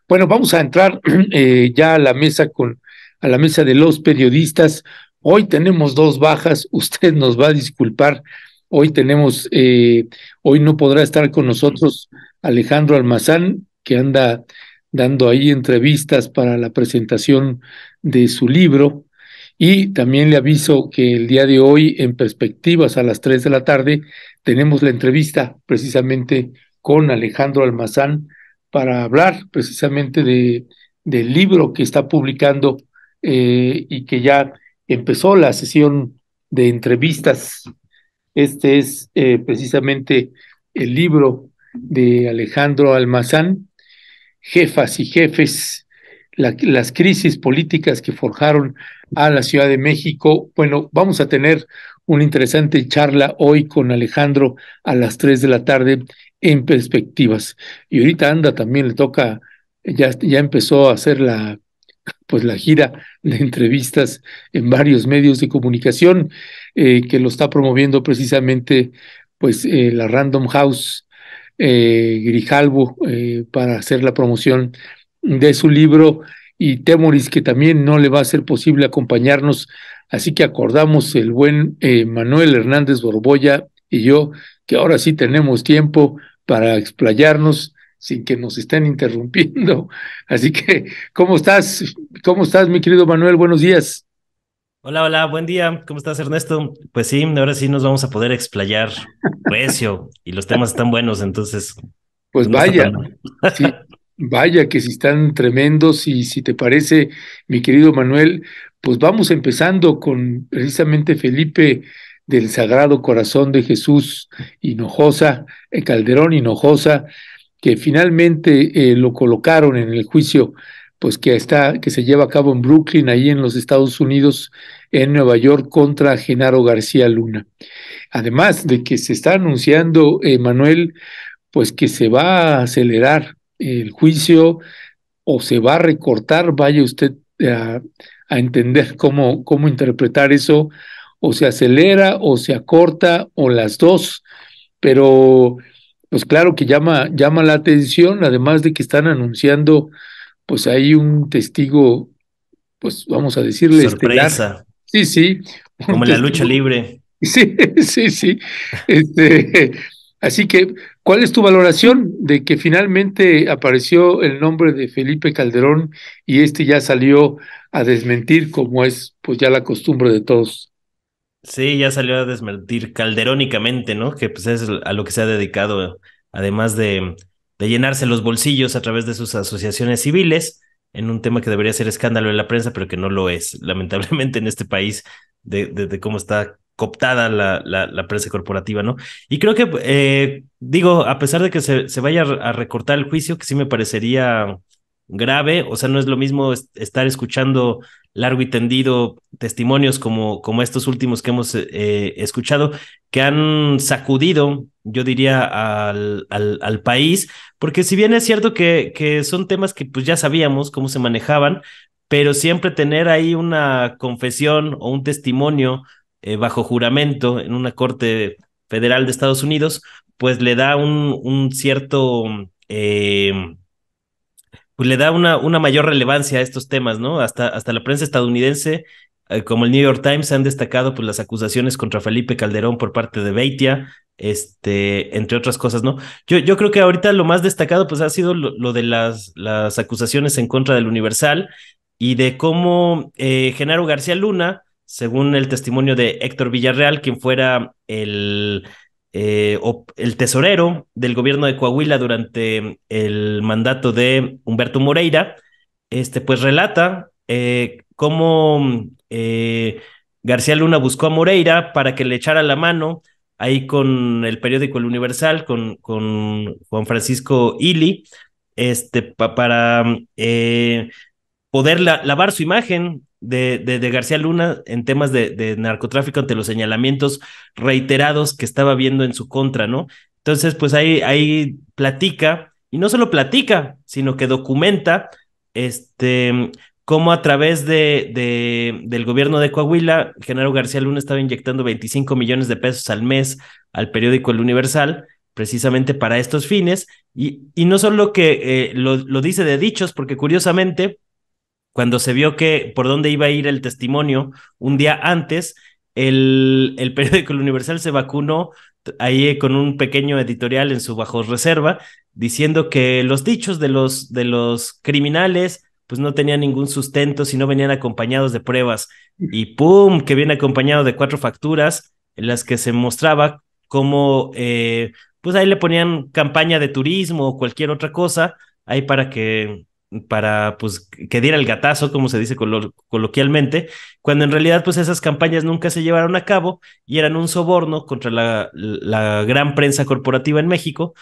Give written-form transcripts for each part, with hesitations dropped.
Bueno, vamos a entrar ya a la mesa a la mesa de los periodistas. Hoy tenemos dos bajas, usted nos va a disculpar. Hoy hoy no podrá estar con nosotros Alejandro Almazán, que anda dando ahí entrevistas para la presentación de su libro. Y también le aviso que el día de hoy, en Perspectivas, a las 3 de la tarde, tenemos la entrevista precisamente con Alejandro Almazán para hablar precisamente del libro que está publicando, y que ya empezó la sesión de entrevistas. Este es precisamente el libro de Alejandro Almazán, Jefas y Jefes, las crisis políticas que forjaron a la Ciudad de México. Bueno, vamos a tener una interesante charla hoy con Alejandro a las 3 de la tarde en Perspectivas. Y ahorita anda también, le toca, ya empezó a hacer pues la gira de entrevistas en varios medios de comunicación, que lo está promoviendo precisamente pues la Random House, Grijalbo, para hacer la promoción de su libro, y Temoris, que también no le va a ser posible acompañarnos, así que acordamos el buen Manuel Hernández Borbolla y yo que ahora sí tenemos tiempo para explayarnos sin que nos estén interrumpiendo. Así que, ¿cómo estás? ¿Cómo estás, mi querido Manuel? Buenos días. Hola, hola, buen día. ¿Cómo estás, Ernesto? Pues sí, ahora sí nos vamos a poder explayar recio y los temas están buenos, entonces, Pues pues no está tan vaya, mal. sí, vaya que si están tremendos, y si te parece, mi querido Manuel, pues vamos empezando con precisamente Felipe del Sagrado Corazón de Jesús Hinojosa, Calderón Hinojosa, que finalmente lo colocaron en el juicio, pues que se lleva a cabo en Brooklyn, ahí en los Estados Unidos, en Nueva York, contra Genaro García Luna. Además de que se está anunciando, Manuel, pues que se va a acelerar el juicio o se va a recortar, vaya usted a entender cómo interpretar eso, o se acelera o se acorta o las dos, pero pues claro que llama la atención, además de que están anunciando, pues hay un testigo, pues vamos a decirle estelar. Sorpresa, Sí, sí, un como en la lucha testigo. libre. Sí, sí, sí. Este, así que, ¿cuál es tu valoración de que finalmente apareció el nombre de Felipe Calderón y este ya salió a desmentir, como es pues ya la costumbre de todos? Sí, ya salió a desmentir calderónicamente, ¿no? Que pues es a lo que se ha dedicado, además de llenarse los bolsillos a través de sus asociaciones civiles, en un tema que debería ser escándalo en la prensa, pero que no lo es, lamentablemente, en este país, de cómo está cooptada la prensa corporativa, ¿no? Y creo que, digo, a pesar de que se vaya a recortar el juicio, que sí me parecería grave, o sea, no es lo mismo estar escuchando largo y tendido testimonios como estos últimos que hemos escuchado, que han sacudido, yo diría, al país, porque si bien es cierto que son temas que pues ya sabíamos cómo se manejaban, pero siempre tener ahí una confesión o un testimonio bajo juramento en una corte federal de Estados Unidos, pues le da un cierto... pues le da una mayor relevancia a estos temas, ¿no? Hasta la prensa estadounidense, como el New York Times, han destacado pues las acusaciones contra Felipe Calderón por parte de Beitia, entre otras cosas, ¿no? Yo creo que ahorita lo más destacado pues ha sido lo de las acusaciones en contra del Universal y de cómo Genaro García Luna, según el testimonio de Héctor Villarreal, quien fuera el tesorero del gobierno de Coahuila durante el mandato de Humberto Moreira, pues relata cómo García Luna buscó a Moreira para que le echara la mano ahí con el periódico El Universal, con Juan Francisco Ili, para poder lavar su imagen de García Luna en temas de narcotráfico ante los señalamientos reiterados que estaba viendo en su contra, ¿no? Entonces, pues ahí platica, y no solo platica, sino que documenta cómo a través del gobierno de Coahuila, Genaro García Luna estaba inyectando 25 millones de pesos al mes al periódico El Universal, precisamente para estos fines, y no solo que lo dice de dichos, porque curiosamente, cuando se vio que por dónde iba a ir el testimonio un día antes, el periódico El Universal se vacunó ahí con un pequeño editorial en su bajo reserva, diciendo que los dichos de los criminales pues no tenían ningún sustento si no venían acompañados de pruebas. Y ¡pum! Que viene acompañado de 4 facturas en las que se mostraba cómo pues ahí le ponían campaña de turismo o cualquier otra cosa ahí para pues que diera el gatazo, como se dice coloquialmente, cuando en realidad pues esas campañas nunca se llevaron a cabo y eran un soborno contra la gran prensa corporativa en México,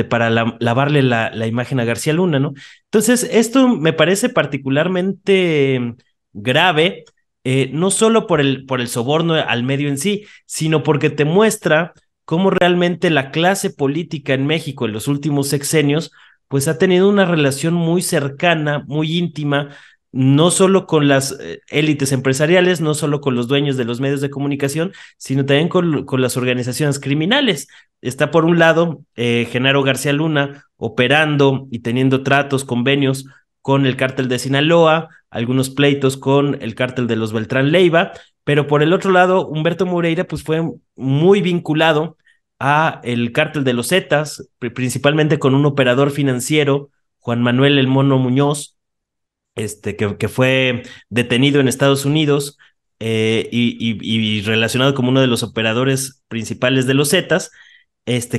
para lavarle la imagen a García Luna, ¿no? Entonces, esto me parece particularmente grave, no solo por el soborno al medio en sí, sino porque te muestra cómo realmente la clase política en México en los últimos sexenios pues ha tenido una relación muy cercana, muy íntima, no solo con las élites empresariales, no solo con los dueños de los medios de comunicación, sino también con las organizaciones criminales. Está por un lado Genaro García Luna operando y teniendo tratos, convenios con el cártel de Sinaloa, algunos pleitos con el cártel de los Beltrán Leiva, pero por el otro lado, Humberto Moreira pues fue muy vinculado a el cártel de los Zetas, principalmente con un operador financiero, Juan Manuel El Mono Muñoz, que fue detenido en Estados Unidos y relacionado como uno de los operadores principales de los Zetas,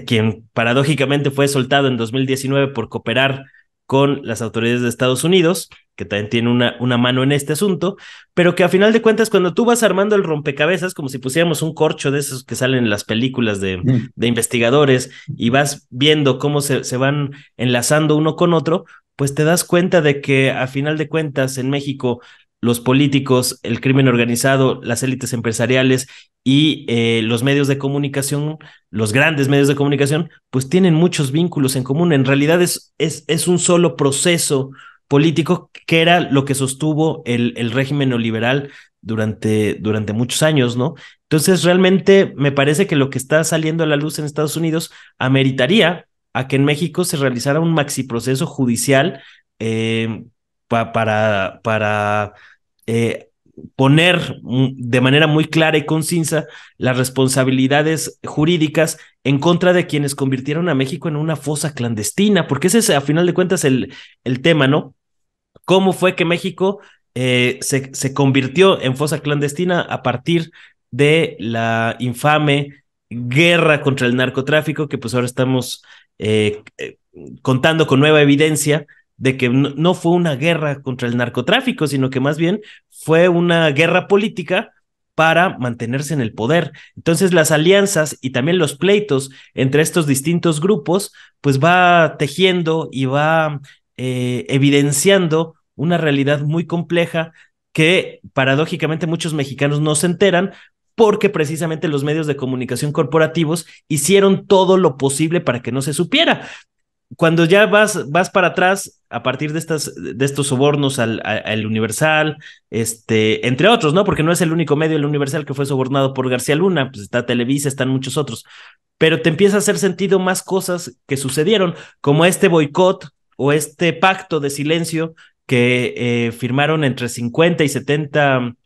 quien paradójicamente fue soltado en 2019 por cooperar con las autoridades de Estados Unidos, que también tiene una mano en este asunto, pero que a final de cuentas, cuando tú vas armando el rompecabezas, como si pusiéramos un corcho de esos que salen en las películas de investigadores, y vas viendo cómo se van enlazando uno con otro, pues te das cuenta de que a final de cuentas en México los políticos, el crimen organizado, las élites empresariales y los medios de comunicación, los grandes medios de comunicación, pues tienen muchos vínculos en común. En realidad es un solo proceso político que era lo que sostuvo el régimen neoliberal durante muchos años, ¿no? Entonces, realmente me parece que lo que está saliendo a la luz en Estados Unidos ameritaría a que en México se realizara un maxi proceso judicial para eh, poner de manera muy clara y concisa las responsabilidades jurídicas en contra de quienes convirtieron a México en una fosa clandestina, porque ese es a final de cuentas el tema, ¿no? ¿Cómo fue que México se convirtió en fosa clandestina a partir de la infame guerra contra el narcotráfico, que pues ahora estamos contando con nueva evidencia de que no fue una guerra contra el narcotráfico, sino que más bien fue una guerra política para mantenerse en el poder? Entonces las alianzas y también los pleitos entre estos distintos grupos, pues va tejiendo y va evidenciando una realidad muy compleja que paradójicamente muchos mexicanos no se enteran porque precisamente los medios de comunicación corporativos hicieron todo lo posible para que no se supiera. Cuando ya vas para atrás a partir de estos sobornos al Universal, entre otros, ¿no? Porque no es el único medio, el Universal, que fue sobornado por García Luna, pues está Televisa, están muchos otros, pero te empieza a hacer sentido más cosas que sucedieron, como este boicot o este pacto de silencio que firmaron entre 50 y 70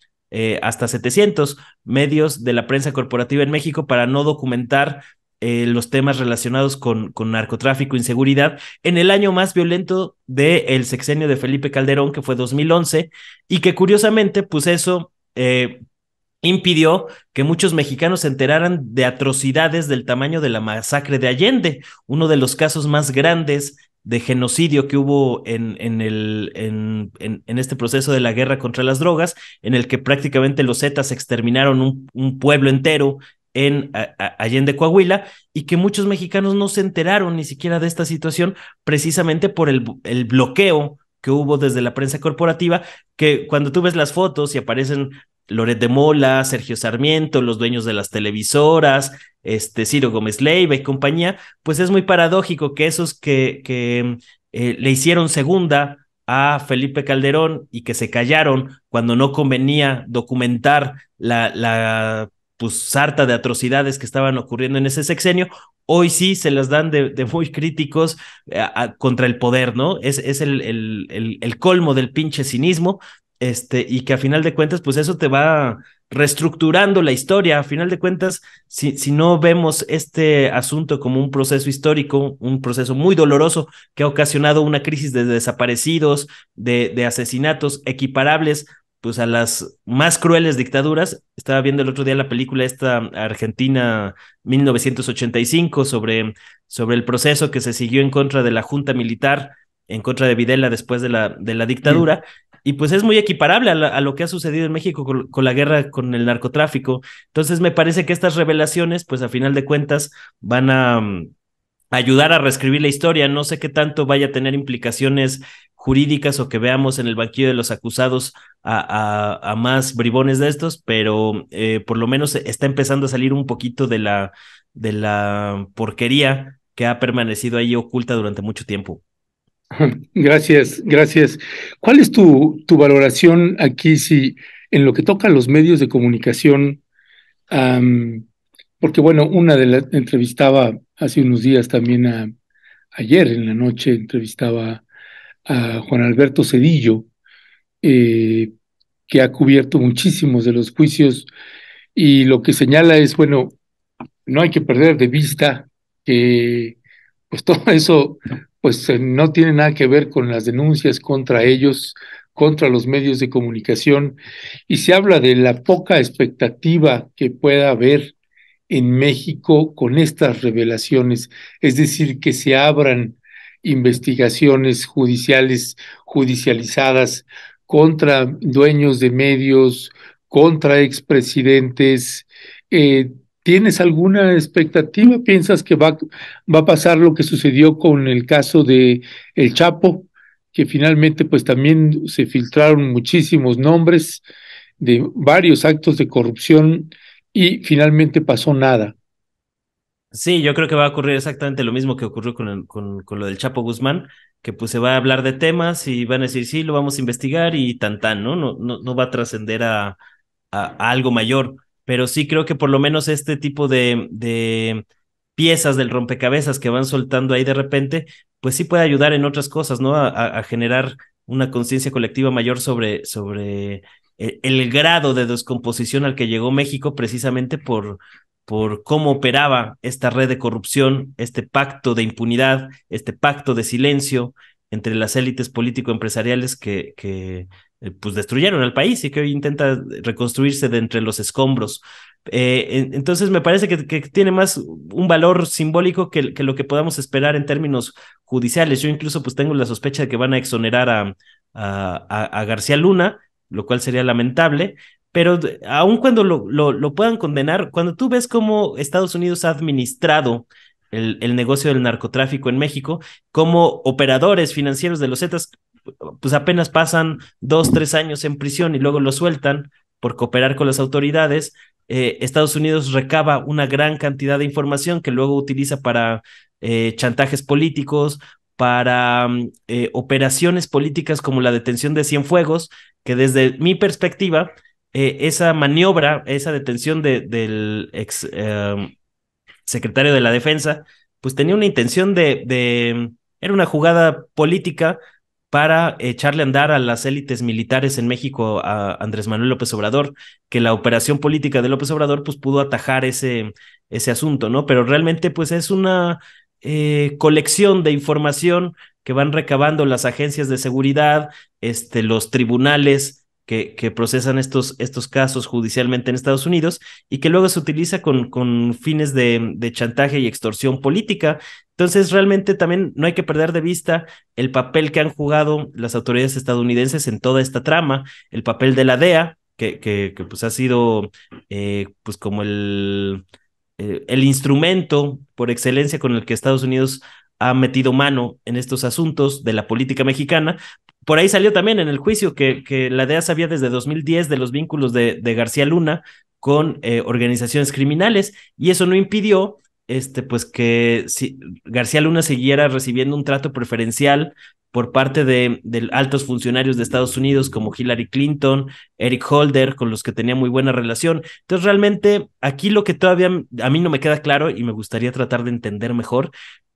hasta 700 medios de la prensa corporativa en México para no documentar los temas relacionados con narcotráfico, inseguridad, en el año más violento del sexenio de Felipe Calderón, que fue 2011, y que curiosamente, pues eso impidió que muchos mexicanos se enteraran de atrocidades del tamaño de la masacre de Allende, uno de los casos más grandes de genocidio que hubo en este proceso de la guerra contra las drogas, en el que prácticamente los Zetas exterminaron un pueblo entero en Allende, Coahuila, y que muchos mexicanos no se enteraron ni siquiera de esta situación precisamente por el bloqueo que hubo desde la prensa corporativa, que cuando tú ves las fotos y aparecen Loret de Mola, Sergio Sarmiento, los dueños de las televisoras, Ciro Gómez Leiva y compañía, pues es muy paradójico que esos que le hicieron segunda a Felipe Calderón y que se callaron cuando no convenía documentar pues sarta de atrocidades que estaban ocurriendo en ese sexenio, hoy sí se las dan de muy críticos contra el poder, ¿no? Es el colmo del pinche cinismo, y que a final de cuentas, pues eso te va reestructurando la historia. A final de cuentas, si no vemos este asunto como un proceso histórico, un proceso muy doloroso que ha ocasionado una crisis de desaparecidos, de asesinatos equiparables pues a las más crueles dictaduras. Estaba viendo el otro día la película esta Argentina 1985 sobre el proceso que se siguió en contra de la junta militar, en contra de Videla después de la dictadura, y pues es muy equiparable a lo que ha sucedido en México con la guerra con el narcotráfico. Entonces me parece que estas revelaciones, pues a final de cuentas, van a ayudar a reescribir la historia. No sé qué tanto vaya a tener implicaciones jurídicas o que veamos en el banquillo de los acusados a más bribones de estos, pero por lo menos está empezando a salir un poquito de la porquería que ha permanecido ahí oculta durante mucho tiempo. Gracias, gracias. ¿Cuál es tu valoración aquí si en lo que toca a los medios de comunicación? Porque bueno, entrevistaba hace unos días también ayer en la noche entrevistaba a Juan Alberto Cedillo, eh, que ha cubierto muchísimos de los juicios y lo que señala es, bueno, no hay que perder de vista que pues todo eso pues no tiene nada que ver con las denuncias contra ellos, contra los medios de comunicación, y se habla de la poca expectativa que pueda haber en México con estas revelaciones, es decir, que se abran investigaciones judiciales, judicializadas contra dueños de medios, contra expresidentes. Eh, ¿Tienes alguna expectativa? ¿Piensas que va a pasar lo que sucedió con el caso de El Chapo, que finalmente pues también se filtraron muchísimos nombres de varios actos de corrupción y finalmente pasó nada? Sí, yo creo que va a ocurrir exactamente lo mismo que ocurrió con lo del Chapo Guzmán, que pues se va a hablar de temas y van a decir, sí, lo vamos a investigar y tan tan, ¿no? No va a trascender a algo mayor, pero sí creo que por lo menos este tipo de piezas del rompecabezas que van soltando ahí de repente, pues sí puede ayudar en otras cosas, ¿no? A generar una conciencia colectiva mayor sobre el grado de descomposición al que llegó México precisamente por cómo operaba esta red de corrupción, este pacto de impunidad, este pacto de silencio entre las élites político-empresariales que pues destruyeron al país y que hoy intenta reconstruirse de entre los escombros. Entonces me parece que tiene más un valor simbólico que lo que podamos esperar en términos judiciales. Yo incluso pues tengo la sospecha de que van a exonerar a García Luna, lo cual sería lamentable, pero aun cuando lo puedan condenar, cuando tú ves cómo Estados Unidos ha administrado el negocio del narcotráfico en México, como operadores financieros de los Zetas, pues apenas pasan 2, 3 años en prisión y luego lo sueltan por cooperar con las autoridades. Estados Unidos recaba una gran cantidad de información que luego utiliza para chantajes políticos, para operaciones políticas como la detención de Cienfuegos, que desde mi perspectiva, esa maniobra, esa detención del ex secretario de la Defensa, pues tenía una intención era una jugada política para echarle a andar a las élites militares en México a Andrés Manuel López Obrador, que la operación política de López Obrador pues pudo atajar ese asunto, ¿no? Pero realmente pues es una colección de información que van recabando las agencias de seguridad, los tribunales que procesan estos casos judicialmente en Estados Unidos y que luego se utiliza con fines de chantaje y extorsión política. Entonces, realmente también no hay que perder de vista el papel que han jugado las autoridades estadounidenses en toda esta trama, el papel de la DEA, que pues ha sido pues como el instrumento por excelencia con el que Estados Unidos ha metido mano en estos asuntos de la política mexicana. Por ahí salió también en el juicio que la DEA sabía desde 2010 de los vínculos de García Luna con organizaciones criminales y eso no impidió pues que si García Luna siguiera recibiendo un trato preferencial por parte de altos funcionarios de Estados Unidos como Hillary Clinton, Eric Holder, con los que tenía muy buena relación. Entonces, realmente aquí lo que todavía a mí no me queda claro y me gustaría tratar de entender mejor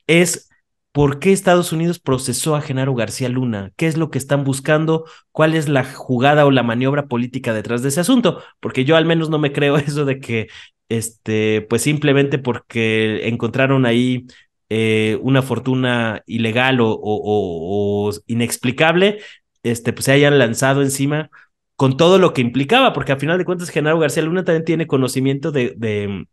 es por qué Estados Unidos procesó a Genaro García Luna, qué es lo que están buscando, cuál es la jugada o la maniobra política detrás de ese asunto, porque yo al menos no me creo eso de que, pues simplemente porque encontraron ahí una fortuna ilegal o inexplicable, pues se hayan lanzado encima con todo lo que implicaba, porque al final de cuentas Genaro García Luna también tiene conocimiento de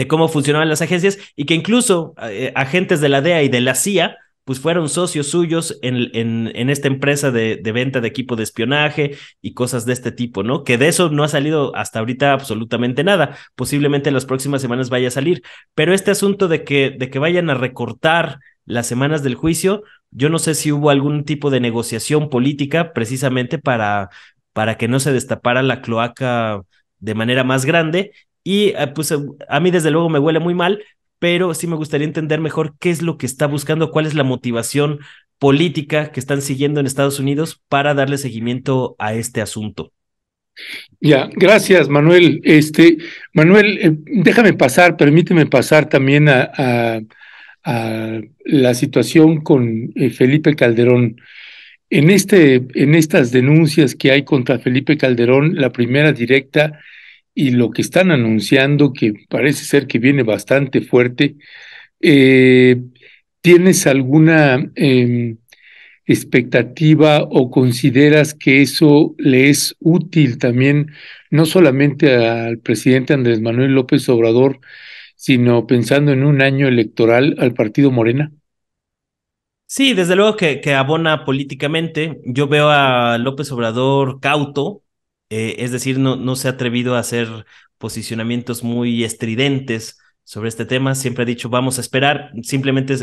cómo funcionaban las agencias y que incluso agentes de la DEA y de la CIA pues fueron socios suyos en esta empresa de venta de equipo de espionaje y cosas de este tipo, ¿no? Que de eso no ha salido hasta ahorita absolutamente nada. Posiblemente en las próximas semanas vaya a salir. Pero este asunto de que vayan a recortar las semanas del juicio, yo no sé si hubo algún tipo de negociación política precisamente para que no se destapara la cloaca de manera más grande y pues a mí desde luego me huele muy mal, pero sí me gustaría entender mejor qué es lo que está buscando, cuál es la motivación política que están siguiendo en Estados Unidos para darle seguimiento a este asunto. Ya, gracias, Manuel. Manuel, déjame pasar, permíteme pasar también a la situación con Felipe Calderón. En estas denuncias que hay contra Felipe Calderón, la primera directa y lo que están anunciando, que parece ser que viene bastante fuerte, eh, ¿tienes alguna expectativa o consideras que eso le es útil también, no solamente al presidente Andrés Manuel López Obrador, sino pensando en un año electoral al partido Morena? Sí, desde luego que abona políticamente. Yo veo a López Obrador cauto, es decir, no se ha atrevido a hacer posicionamientos muy estridentes sobre este tema. Siempre ha dicho, vamos a esperar. Simplemente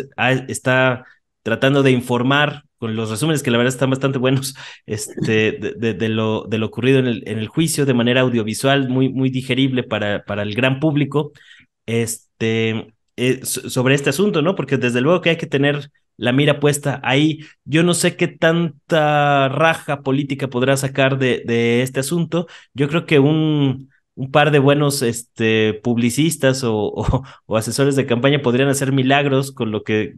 está tratando de informar con los resúmenes que la verdad están bastante buenos, de lo ocurrido en el juicio de manera audiovisual, muy digerible para el gran público, sobre este asunto, ¿no? Porque desde luego que hay que tener la mira puesta ahí. Yo no sé qué tanta raja política podrá sacar de este asunto. Yo creo que un par de buenos publicistas o asesores de campaña podrían hacer milagros con lo que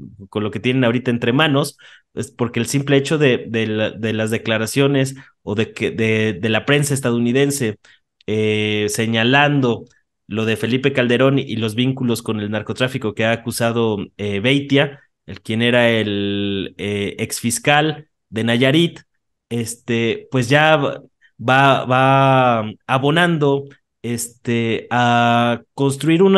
tienen ahorita entre manos, es porque el simple hecho de las declaraciones o de la prensa estadounidense señalando lo de Felipe Calderón y los vínculos con el narcotráfico que ha acusado Beitia, quien era el ex fiscal de Nayarit, pues ya va abonando a construir un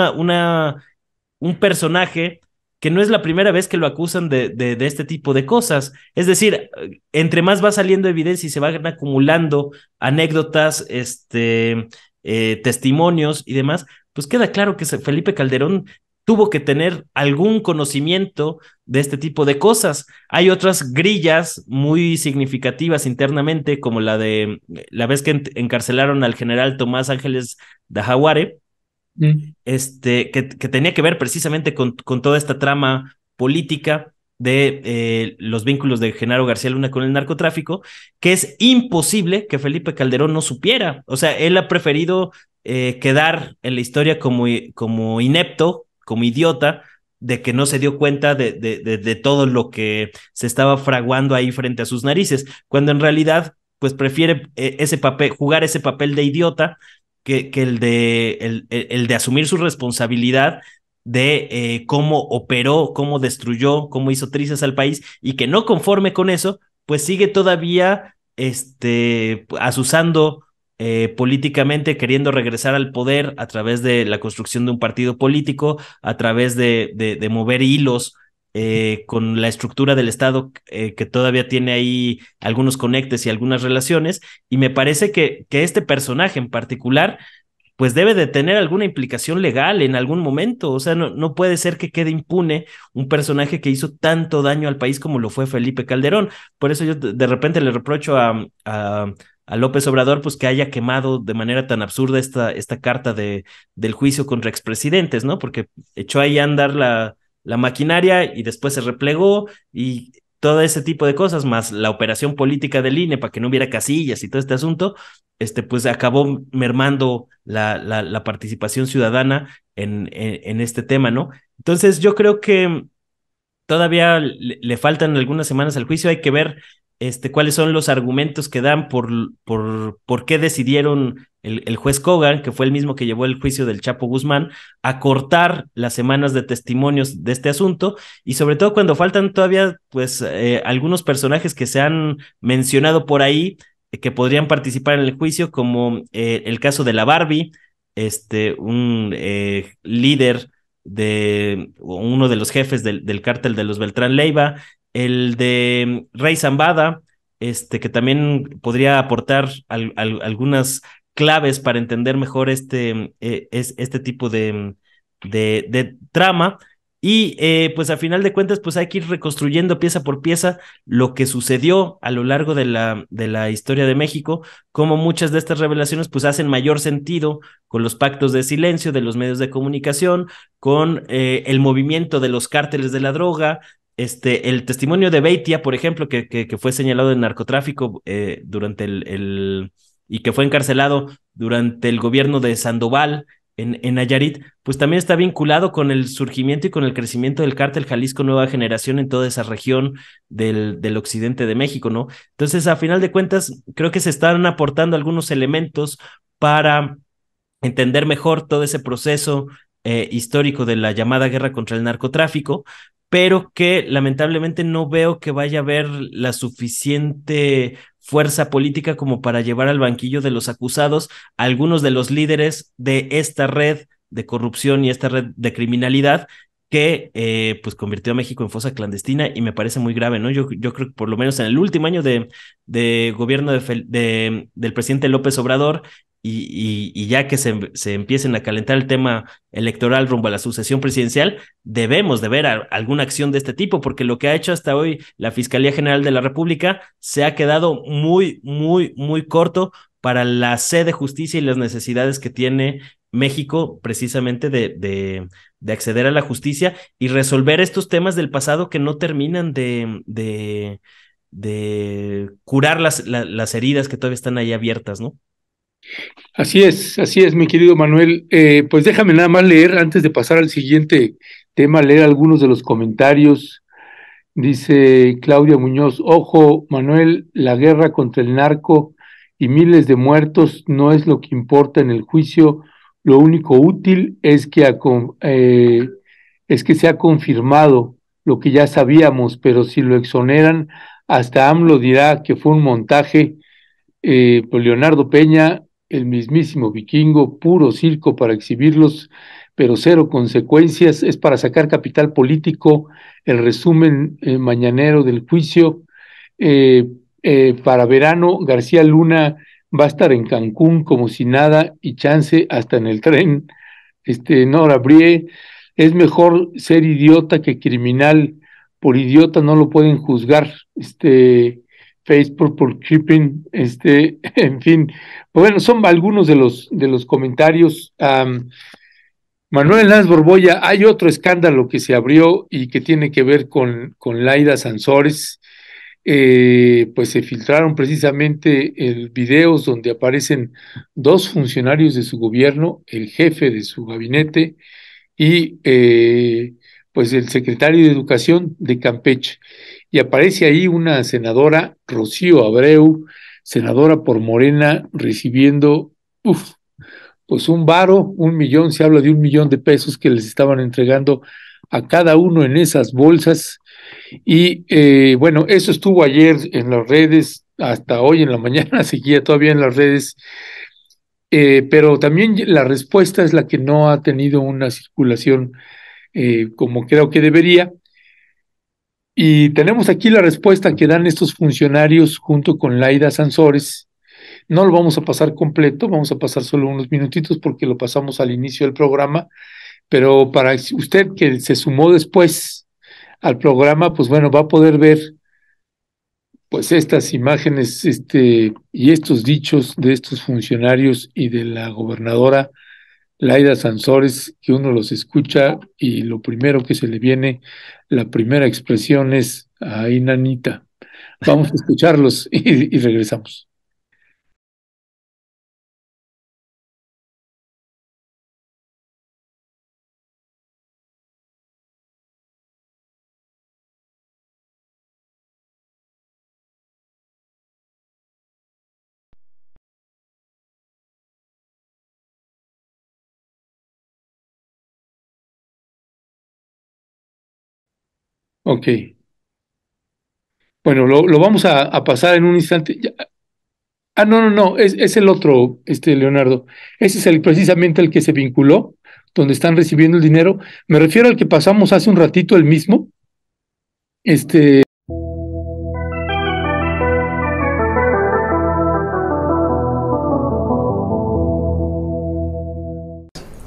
personaje que no es la primera vez que lo acusan de este tipo de cosas. Es decir, entre más va saliendo evidencia y se van acumulando anécdotas, testimonios y demás, pues queda claro que Felipe Calderón tuvo que tener algún conocimiento de este tipo de cosas. Hay otras grillas muy significativas internamente, como la de la vez que encarcelaron al general Tomás Ángeles Dajaguare, Mm. que tenía que ver precisamente con toda esta trama política de los vínculos de Genaro García Luna con el narcotráfico, que es imposible que Felipe Calderón no supiera. O sea, él ha preferido quedar en la historia como inepto, como idiota, de que no se dio cuenta de todo lo que se estaba fraguando ahí frente a sus narices, cuando en realidad pues prefiere ese papel, jugar ese papel de idiota que el de asumir su responsabilidad de cómo operó, cómo destruyó, cómo hizo trizas al país y que no conforme con eso, pues sigue todavía asusando políticamente, queriendo regresar al poder a través de la construcción de un partido político, a través de mover hilos con la estructura del Estado que todavía tiene ahí algunos conectes y algunas relaciones, y me parece que este personaje en particular pues debe de tener alguna implicación legal en algún momento. O sea, no puede ser que quede impune un personaje que hizo tanto daño al país como lo fue Felipe Calderón. Por eso yo de repente le reprocho a a López Obrador, pues que haya quemado de manera tan absurda esta carta del juicio contra expresidentes, ¿no? Porque echó ahí a andar la maquinaria y después se replegó y todo ese tipo de cosas, más la operación política del INE para que no hubiera casillas y todo este asunto, pues acabó mermando la participación ciudadana en este tema, ¿no? Entonces yo creo que todavía le faltan algunas semanas al juicio, hay que ver cuáles son los argumentos que dan por qué decidieron el juez Kogan, que fue el mismo que llevó el juicio del Chapo Guzmán, a cortar las semanas de testimonios de este asunto, y sobre todo cuando faltan todavía pues algunos personajes que se han mencionado por ahí, que podrían participar en el juicio, como el caso de la Barbie, un líder de uno de los jefes del cártel de los Beltrán Leiva, el de Rey Zambada, que también podría aportar algunas claves para entender mejor este tipo de trama. Y pues a final de cuentas, pues hay que ir reconstruyendo pieza por pieza lo que sucedió a lo largo de la historia de México, como muchas de estas revelaciones pues hacen mayor sentido con los pactos de silencio de los medios de comunicación, con el movimiento de los cárteles de la droga, el testimonio de Beitia, por ejemplo, que fue señalado de narcotráfico y que fue encarcelado durante el gobierno de Sandoval en Nayarit, pues también está vinculado con el surgimiento y con el crecimiento del cártel Jalisco Nueva Generación en toda esa región del occidente de México, ¿no? Entonces, a final de cuentas, creo que se están aportando algunos elementos para entender mejor todo ese proceso histórico de la llamada guerra contra el narcotráfico, pero que lamentablemente no veo que vaya a haber la suficiente fuerza política como para llevar al banquillo de los acusados a algunos de los líderes de esta red de corrupción y esta red de criminalidad que pues convirtió a México en fosa clandestina, y me parece muy grave, ¿no? Yo creo que por lo menos en el último año de gobierno del presidente López Obrador, y ya que se empiecen a calentar el tema electoral rumbo a la sucesión presidencial, debemos de ver alguna acción de este tipo, porque lo que ha hecho hasta hoy la Fiscalía General de la República se ha quedado muy, muy, muy corto para la sed de justicia y las necesidades que tiene México precisamente de acceder a la justicia y resolver estos temas del pasado que no terminan de curar las heridas que todavía están ahí abiertas, ¿no? Así es, mi querido Manuel. Pues déjame nada más leer, antes de pasar al siguiente tema, leer algunos de los comentarios. Dice Claudia Muñoz: ojo, Manuel, la guerra contra el narco y miles de muertos no es lo que importa en el juicio. Lo único útil es que se ha confirmado lo que ya sabíamos, pero si lo exoneran, hasta AMLO dirá que fue un montaje. Pues Leonardo Peña, el mismísimo vikingo, puro circo para exhibirlos, pero cero consecuencias, es para sacar capital político. El resumen mañanero del juicio. eh, para verano, García Luna va a estar en Cancún como si nada, y chance hasta en el tren. Nora Brie: es mejor ser idiota que criminal, por idiota no lo pueden juzgar. Facebook por Keeping, en fin. Bueno, son algunos de los comentarios. Manuel Lanz Borboya: hay otro escándalo que se abrió y que tiene que ver con Laida Sansores. Pues se filtraron precisamente videos donde aparecen dos funcionarios de su gobierno, el jefe de su gabinete y pues el secretario de Educación de Campeche. Y aparece ahí una senadora, Rocío Abreu, senadora por Morena, recibiendo, pues un varo, 1 millón, se habla de 1 millón de pesos que les estaban entregando a cada uno en esas bolsas. Y bueno, eso estuvo ayer en las redes, hasta hoy en la mañana seguía todavía en las redes. Pero también la respuesta es la que no ha tenido una circulación como creo que debería. Y tenemos aquí la respuesta que dan estos funcionarios junto con Laida Sansores. No lo vamos a pasar completo, vamos a pasar solo unos minutitos porque lo pasamos al inicio del programa, pero para usted que se sumó después al programa, pues bueno, va a poder ver pues estas imágenes y estos dichos de estos funcionarios y de la gobernadora Laida Sansores, que uno los escucha y lo primero que se le viene, la primera expresión es, ay, nanita. Vamos a escucharlos y regresamos. Ok. Bueno, lo vamos a pasar en un instante. No, es el otro, Leonardo. Ese es precisamente el que se vinculó, donde están recibiendo el dinero. Me refiero al que pasamos hace un ratito, el mismo.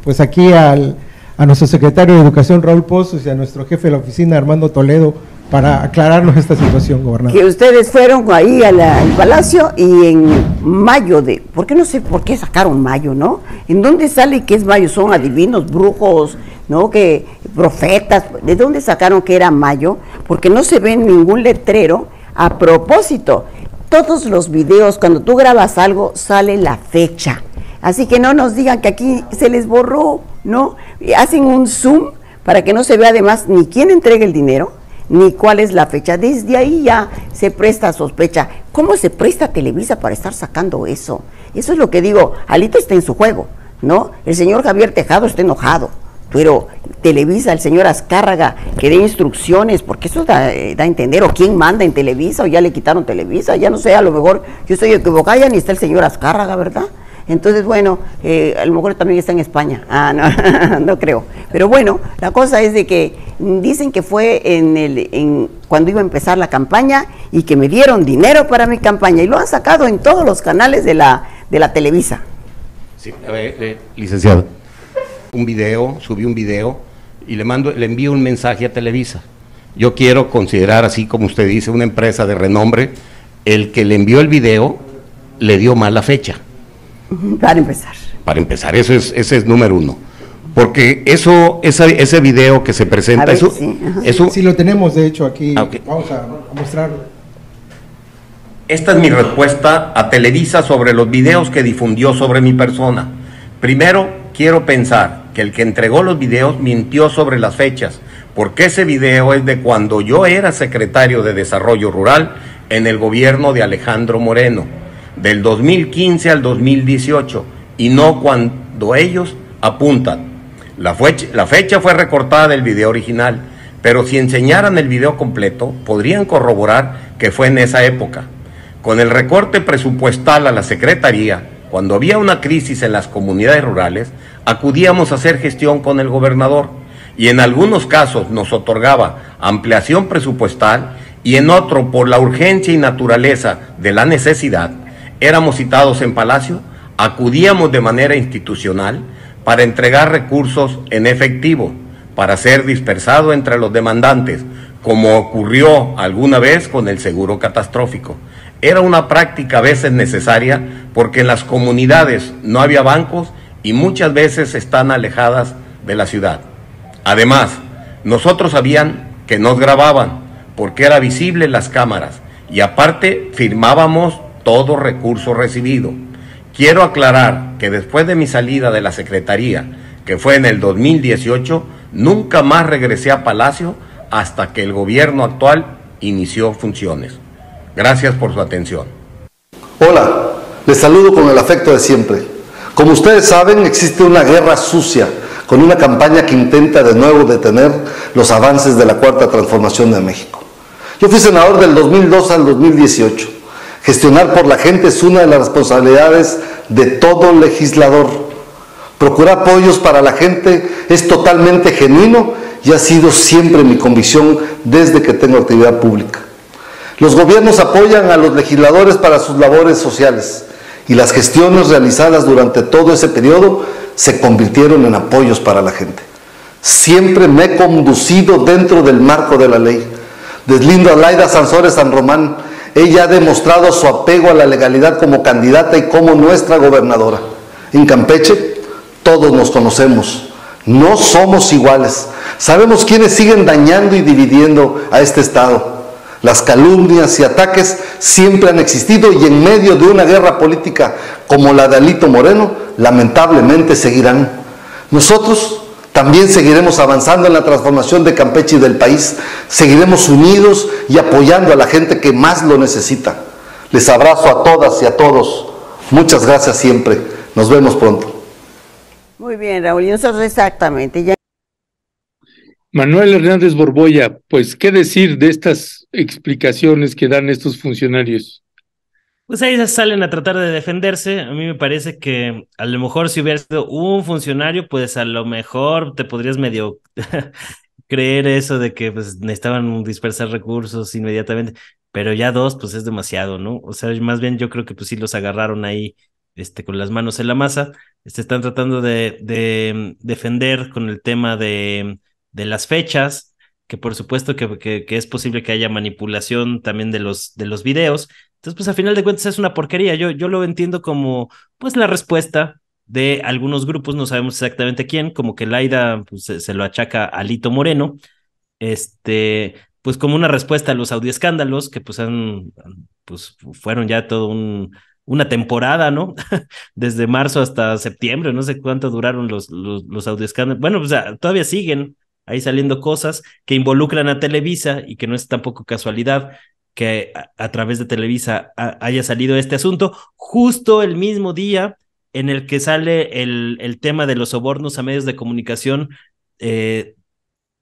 Pues aquí a nuestro secretario de Educación, Raúl Pozos, y a nuestro jefe de la oficina, Armando Toledo, para aclararnos esta situación, gobernador. Que ustedes fueron ahí al Palacio y en mayo porque no sé por qué sacaron mayo, ¿no? ¿En dónde sale que es mayo? ¿Son adivinos, brujos, no? Que profetas, ¿de dónde sacaron que era mayo? Porque no se ve ningún letrero. A propósito, todos los videos, cuando tú grabas algo, sale la fecha. Así que no nos digan que aquí se les borró, ¿no? Hacen un zoom para que no se vea además ni quién entrega el dinero, ni cuál es la fecha. Desde ahí ya se presta a sospecha. ¿Cómo se presta Televisa para estar sacando eso? Eso es lo que digo. Alito está en su juego, ¿no? El señor Javier Tejado está enojado, pero Televisa, el señor Azcárraga, que dé instrucciones, porque eso da a entender, o quién manda en Televisa, o ya le quitaron Televisa, ya no sé, a lo mejor yo estoy equivocada, ya ni está el señor Azcárraga, ¿verdad? Entonces, bueno, a lo mejor también está en España. No, no creo. Pero bueno, la cosa es de que dicen que fue cuando iba a empezar la campaña y que me dieron dinero para mi campaña y lo han sacado en todos los canales de la Televisa. Sí, licenciado, subí un video y le envío un mensaje a Televisa. Yo quiero considerar, así como usted dice, una empresa de renombre. El que le envió el video le dio mal la fecha. Para empezar. Para empezar, ese es número uno. Porque ese video que se presenta, ver, sí, lo tenemos de hecho aquí. Okay. Vamos a mostrarlo. Esta es mi respuesta a Televisa sobre los videos que difundió sobre mi persona. Primero, quiero pensar que el que entregó los videos mintió sobre las fechas, porque ese video es de cuando yo era secretario de Desarrollo Rural en el gobierno de Alejandro Moreno, del 2015 al 2018, y no cuando ellos apuntan. La fecha fue recortada del video original, pero si enseñaran el video completo, podrían corroborar que fue en esa época. Con el recorte presupuestal a la Secretaría, cuando había una crisis en las comunidades rurales, acudíamos a hacer gestión con el gobernador, y en algunos casos nos otorgaba ampliación presupuestal, y en otro, por la urgencia y naturaleza de la necesidad, éramos citados en Palacio, acudíamos de manera institucional para entregar recursos en efectivo, para ser dispersado entre los demandantes, como ocurrió alguna vez con el seguro catastrófico. Era una práctica a veces necesaria porque en las comunidades no había bancos y muchas veces están alejadas de la ciudad. Además, nosotros sabían que nos grababan porque era visible en las cámaras y aparte firmábamos todo recurso recibido. Quiero aclarar que después de mi salida de la Secretaría, que fue en el 2018, nunca más regresé a Palacio hasta que el gobierno actual inició funciones. Gracias por su atención. Hola, les saludo con el afecto de siempre. Como ustedes saben, existe una guerra sucia con una campaña que intenta de nuevo detener los avances de la Cuarta Transformación de México. Yo fui senador del 2002 al 2018. Gestionar por la gente es una de las responsabilidades de todo legislador. Procurar apoyos para la gente es totalmente genuino y ha sido siempre mi convicción desde que tengo actividad pública. Los gobiernos apoyan a los legisladores para sus labores sociales y las gestiones realizadas durante todo ese periodo se convirtieron en apoyos para la gente. Siempre me he conducido dentro del marco de la ley. Deslindo a Laida Sansores San Román ella ha demostrado su apego a la legalidad como candidata y como nuestra gobernadora. En Campeche todos nos conocemos, no somos iguales, sabemos quiénes siguen dañando y dividiendo a este estado. Las calumnias y ataques siempre han existido y en medio de una guerra política como la de Alito Moreno, lamentablemente seguirán. Nosotros también seguiremos avanzando en la transformación de Campeche y del país. Seguiremos unidos y apoyando a la gente que más lo necesita. Les abrazo a todas y a todos. Muchas gracias siempre. Nos vemos pronto. Muy bien, Raúl. Y nosotros exactamente. Ya... Manuel Hernández Borboya, pues, ¿qué decir de estas explicaciones que dan estos funcionarios? Pues ahí salen a tratar de defenderse. A mí me parece que a lo mejor si hubiera sido un funcionario, pues a lo mejor te podrías medio creer eso de que pues necesitaban dispersar recursos inmediatamente, pero ya dos, pues es demasiado, ¿no? O sea, más bien yo creo que pues sí los agarraron ahí con las manos en la masa. Están tratando de defender con el tema de las fechas, que por supuesto que es posible que haya manipulación también de los videos. Entonces, pues a final de cuentas es una porquería. Yo lo entiendo como, pues, la respuesta de algunos grupos, no sabemos exactamente quién, como que Laida pues, se lo achaca a Alito Moreno, pues como una respuesta a los audioescándalos, que pues fueron ya todo una temporada, ¿no? Desde marzo hasta septiembre, no sé cuánto duraron los audioescándalos. Bueno, pues todavía siguen ahí saliendo cosas que involucran a Televisa y que no es tampoco casualidad que a través de Televisa haya salido este asunto, justo el mismo día en el que sale el tema de los sobornos a medios de comunicación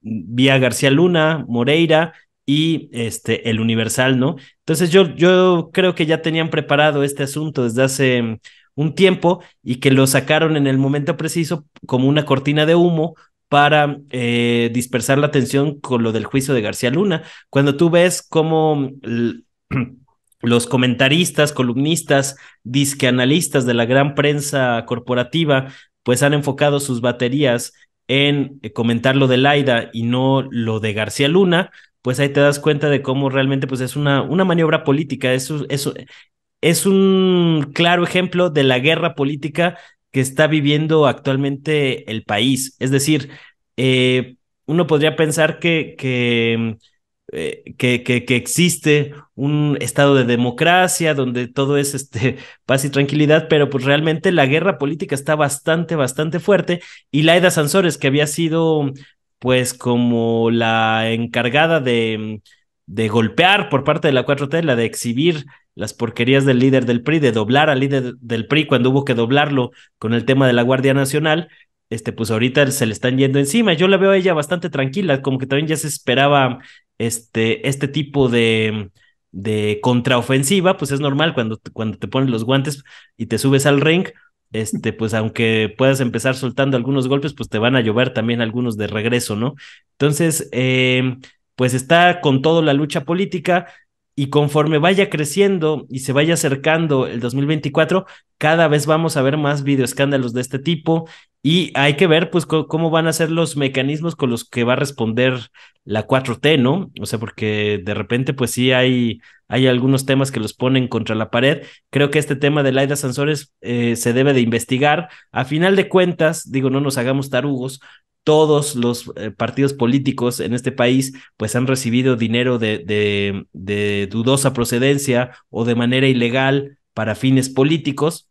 vía García Luna, Moreira y el Universal, ¿no? Entonces yo creo que ya tenían preparado este asunto desde hace un tiempo y que lo sacaron en el momento preciso como una cortina de humo para dispersar la atención con lo del juicio de García Luna. Cuando tú ves cómo los comentaristas, columnistas, disqueanalistas de la gran prensa corporativa, pues han enfocado sus baterías en comentar lo de Laida y no lo de García Luna, pues ahí te das cuenta de cómo realmente pues es una maniobra política, es un claro ejemplo de la guerra política que está viviendo actualmente el país. Es decir, uno podría pensar que existe un estado de democracia donde todo es paz y tranquilidad, pero pues realmente la guerra política está bastante fuerte y Laida Sansores, que había sido pues como la encargada de golpear por parte de la 4T, la de exhibir las porquerías del líder del PRI, de doblar al líder del PRI cuando hubo que doblarlo con el tema de la Guardia Nacional, pues ahorita se le están yendo encima. Yo la veo a ella bastante tranquila, como que también ya se esperaba este tipo de contraofensiva, pues es normal cuando te pones los guantes y te subes al ring, pues aunque puedas empezar soltando algunos golpes, pues te van a llover también algunos de regreso, ¿no? Entonces, pues está con todo la lucha política y conforme vaya creciendo y se vaya acercando el 2024, cada vez vamos a ver más videoescándalos de este tipo y hay que ver pues cómo van a ser los mecanismos con los que va a responder la 4T, ¿no? O sea, porque de repente pues sí hay algunos temas que los ponen contra la pared. Creo que este tema de Laida Sansores se debe de investigar. A final de cuentas, digo, no nos hagamos tarugos, todos los partidos políticos en este país pues han recibido dinero de dudosa procedencia o de manera ilegal para fines políticos.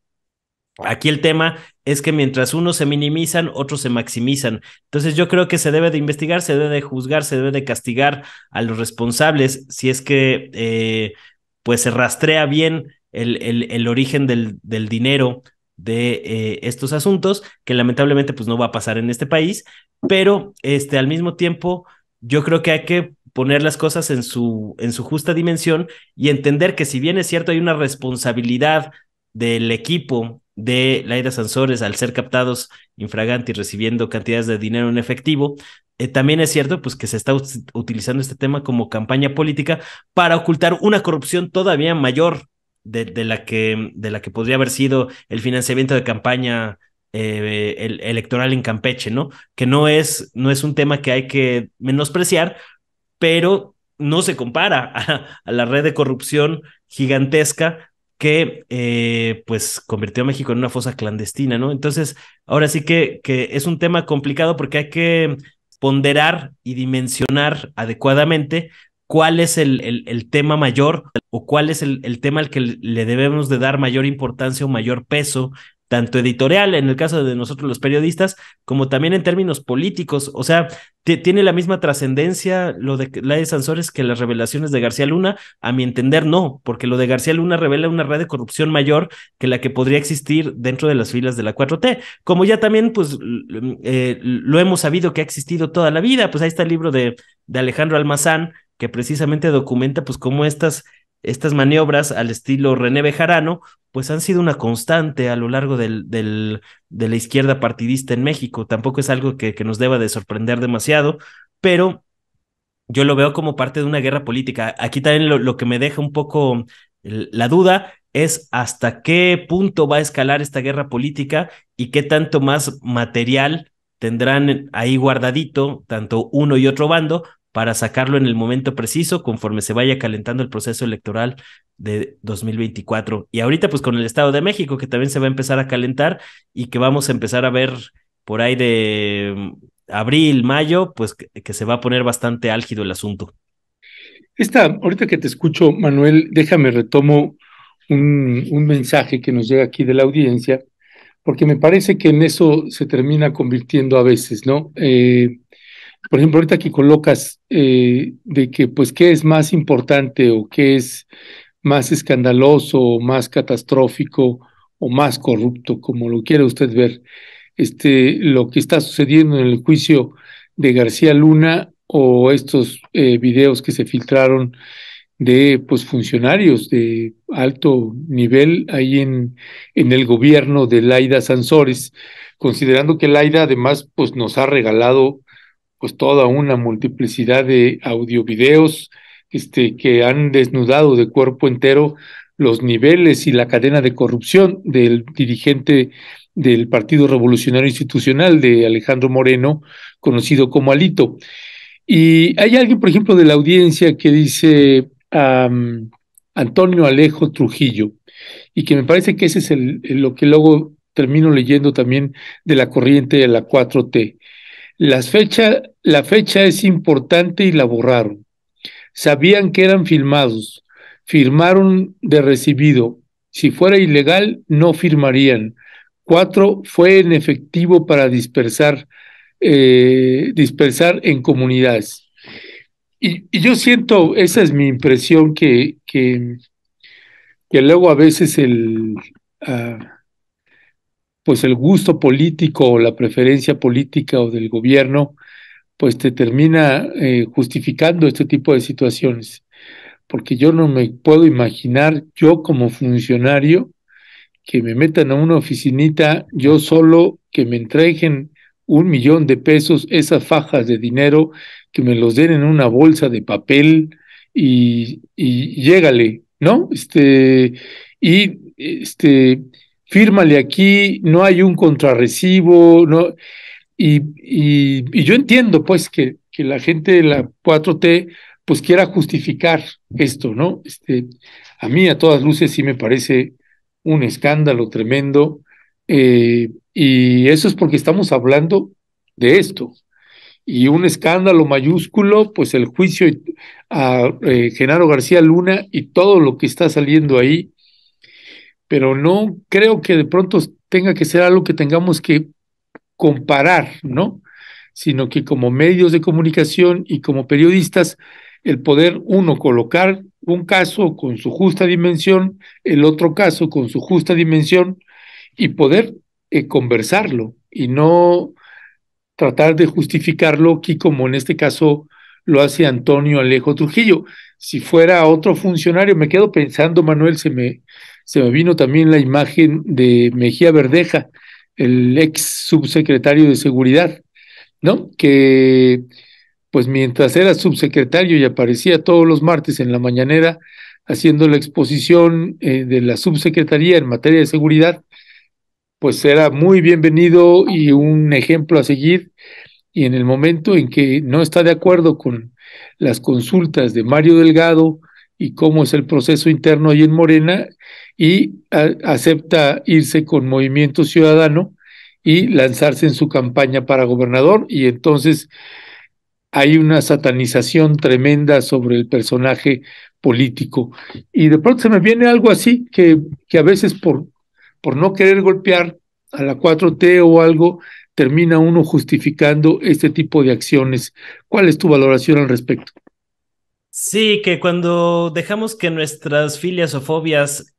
Aquí el tema es que mientras unos se minimizan, otros se maximizan. Entonces yo creo que se debe de investigar, se debe de juzgar, se debe de castigar a los responsables si es que pues se rastrea bien el origen del dinero de estos asuntos, que lamentablemente pues no va a pasar en este país, pero al mismo tiempo yo creo que hay que poner las cosas en su justa dimensión y entender que si bien es cierto hay una responsabilidad del equipo de Laida Sansores al ser captados infraganti recibiendo cantidades de dinero en efectivo, también es cierto pues que se está utilizando este tema como campaña política para ocultar una corrupción todavía mayor de la que podría haber sido el financiamiento de campaña electoral en Campeche, ¿no? Que no es un tema que hay que menospreciar, pero no se compara a la red de corrupción gigantesca que pues convirtió a México en una fosa clandestina, ¿no? Entonces, ahora sí que es un tema complicado porque hay que ponderar y dimensionar adecuadamente cuál es el tema mayor o cuál es el tema al que le debemos de dar mayor importancia o mayor peso, tanto editorial, en el caso de nosotros los periodistas, como también en términos políticos. O sea, tiene la misma trascendencia lo de Laía Sansores que las revelaciones de García Luna. A mi entender, no, porque lo de García Luna revela una red de corrupción mayor que la que podría existir dentro de las filas de la 4T, como ya también pues lo hemos sabido que ha existido toda la vida. Pues ahí está el libro de Alejandro Almazán, que precisamente documenta pues cómo estas maniobras al estilo René Bejarano pues han sido una constante a lo largo de la izquierda partidista en México. Tampoco es algo que nos deba de sorprender demasiado, pero yo lo veo como parte de una guerra política. Aquí también lo que me deja un poco la duda es hasta qué punto va a escalar esta guerra política y qué tanto más material tendrán ahí guardadito, tanto uno y otro bando, para sacarlo en el momento preciso conforme se vaya calentando el proceso electoral de 2024. Y ahorita pues con el Estado de México, que también se va a empezar a calentar y que vamos a empezar a ver por ahí de abril, mayo, pues que se va a poner bastante álgido el asunto. Ahorita que te escucho, Manuel, déjame retomo un mensaje que nos llega aquí de la audiencia, porque me parece que en eso se termina convirtiendo a veces, ¿no? Por ejemplo, ahorita que colocas de que, pues, qué es más importante o qué es más escandaloso o más catastrófico o más corrupto, como lo quiera usted ver, lo que está sucediendo en el juicio de García Luna o estos videos que se filtraron de pues funcionarios de alto nivel ahí en el gobierno de Laida Sansores, considerando que Laida además pues nos ha regalado pues toda una multiplicidad de audiovideos que han desnudado de cuerpo entero los niveles y la cadena de corrupción del dirigente del Partido Revolucionario Institucional de Alejandro Moreno, conocido como Alito. Y hay alguien, por ejemplo, de la audiencia que dice Antonio Alejo Trujillo, y que me parece que ese es lo que luego termino leyendo también de la corriente de la 4T. La fecha es importante y la borraron. Sabían que eran filmados, firmaron de recibido. Si fuera ilegal, no firmarían. 4, fue en efectivo para dispersar en comunidades. Y yo siento, esa es mi impresión, que luego a veces pues el gusto político o la preferencia política o del gobierno pues te termina justificando este tipo de situaciones, porque yo no me puedo imaginar yo como funcionario que me metan a una oficinita yo solo, que me entreguen 1,000,000 de pesos, esas fajas de dinero, que me los den en una bolsa de papel y llégale, ¿no? Fírmale aquí, no hay un contrarrecibo, no. Y yo entiendo, pues, que la gente de la 4T, pues, quiera justificar esto, ¿no? A mí, a todas luces, sí me parece un escándalo tremendo, y eso es porque estamos hablando de esto. Y un escándalo mayúsculo, pues, el juicio a Genaro García Luna y todo lo que está saliendo ahí, pero no creo que de pronto tenga que ser algo que tengamos que comparar, ¿no? Sino que como medios de comunicación y como periodistas, el poder, uno, colocar un caso con su justa dimensión, el otro caso con su justa dimensión, y poder conversarlo, y no tratar de justificarlo aquí, como en este caso lo hace Antonio Alejo Trujillo. Si fuera otro funcionario, me quedo pensando, Manuel, se me vino también la imagen de Mejía Verdeja, el ex subsecretario de Seguridad, ¿no? Que pues mientras era subsecretario y aparecía todos los martes en la mañanera haciendo la exposición de la subsecretaría en materia de seguridad, pues era muy bienvenido y un ejemplo a seguir. y en el momento en que no está de acuerdo con las consultas de Mario Delgado y cómo es el proceso interno ahí en Morena, y acepta irse con Movimiento Ciudadano y lanzarse en su campaña para gobernador, y entonces hay una satanización tremenda sobre el personaje político. Y de pronto se me viene algo así, que a veces por no querer golpear a la 4T o algo, termina uno justificando este tipo de acciones. ¿Cuál es tu valoración al respecto? Sí, que cuando dejamos que nuestras filias o fobias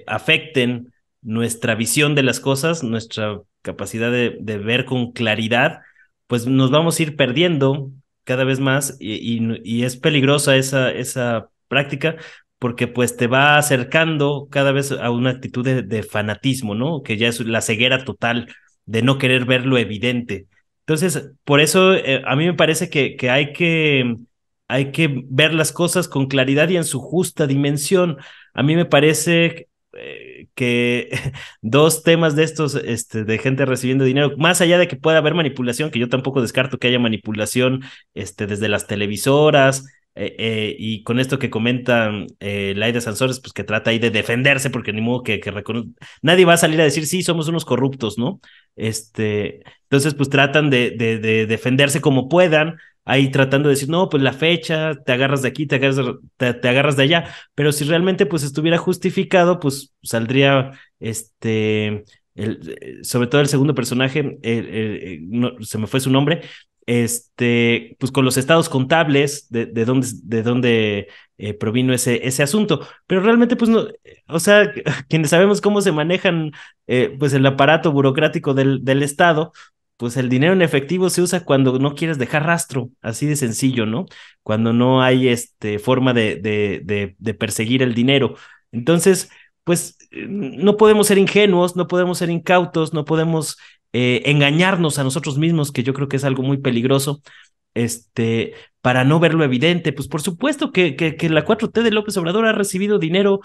afecten nuestra visión de las cosas, nuestra capacidad de ver con claridad, pues nos vamos a ir perdiendo cada vez más y es peligrosa esa práctica porque pues te va acercando cada vez a una actitud de fanatismo, ¿no? Que ya es la ceguera total de no querer ver lo evidente. Entonces, por eso a mí me parece que hay que ver las cosas con claridad y en su justa dimensión. A mí me parece que dos temas de estos, de gente recibiendo dinero, más allá de que pueda haber manipulación, que yo tampoco descarto que haya manipulación desde las televisoras, y con esto que comentan Laida Sansores, pues que trata ahí de defenderse, porque ni modo que nadie va a salir a decir, sí, somos unos corruptos, ¿no? Entonces, pues tratan de defenderse como puedan, ahí tratando de decir, no, pues la fecha, te agarras de aquí, te agarras de allá, pero si realmente pues estuviera justificado, pues saldría sobre todo el segundo personaje, no, se me fue su nombre, pues con los estados contables de dónde provino ese asunto, pero realmente pues no, o sea, quienes sabemos cómo se manejan pues el aparato burocrático del Estado, pues el dinero en efectivo se usa cuando no quieres dejar rastro, así de sencillo, ¿no? Cuando no hay forma de perseguir el dinero. Entonces, pues no podemos ser ingenuos, no podemos ser incautos, no podemos engañarnos a nosotros mismos, que yo creo que es algo muy peligroso, para no ver lo evidente. Pues por supuesto que la 4T de López Obrador ha recibido dinero,